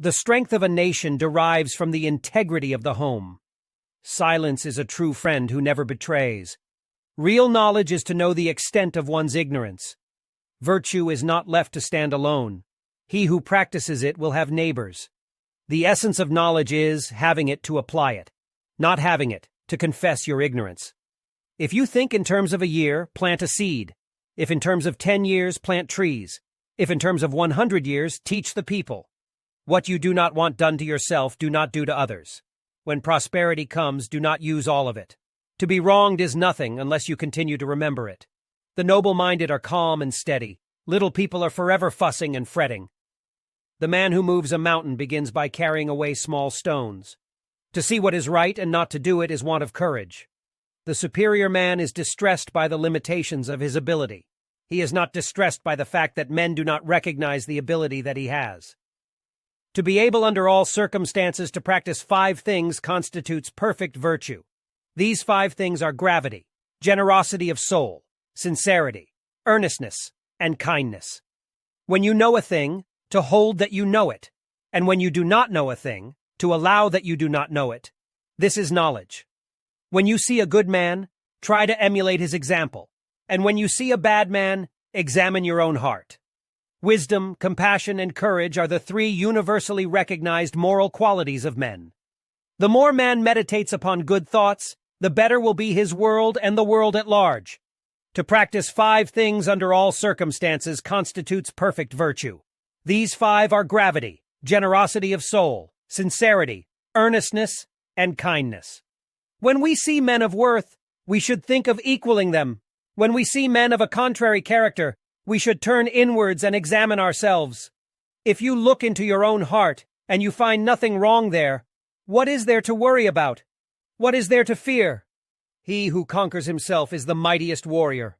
The strength of a nation derives from the integrity of the home. Silence is a true friend who never betrays. Real knowledge is to know the extent of one's ignorance. Virtue is not left to stand alone. He who practices it will have neighbors. The essence of knowledge is having it to apply it, not having it to confess your ignorance. If you think in terms of a year, plant a seed. If in terms of 10 years, plant trees. If in terms of 100 years, teach the people. What you do not want done to yourself, do not do to others. When prosperity comes, do not use all of it. To be wronged is nothing unless you continue to remember it. The noble-minded are calm and steady. Little people are forever fussing and fretting. The man who moves a mountain begins by carrying away small stones. To see what is right and not to do it is want of courage. The superior man is distressed by the limitations of his ability. He is not distressed by the fact that men do not recognize the ability that he has. To be able under all circumstances to practice 5 things constitutes perfect virtue. These 5 things are gravity, generosity of soul, sincerity, earnestness, and kindness. When you know a thing, to hold that you know it, and when you do not know a thing, to allow that you do not know it. This is knowledge. When you see a good man, try to emulate his example, and when you see a bad man, examine your own heart. Wisdom, compassion, and courage are the 3 universally recognized moral qualities of men. The more man meditates upon good thoughts, the better will be his world and the world at large. To practice 5 things under all circumstances constitutes perfect virtue. These 5 are gravity, generosity of soul, sincerity, earnestness, and kindness. When we see men of worth, we should think of equaling them. When we see men of a contrary character, we should turn inwards and examine ourselves. If you look into your own heart and you find nothing wrong there, what is there to worry about? What is there to fear? He who conquers himself is the mightiest warrior.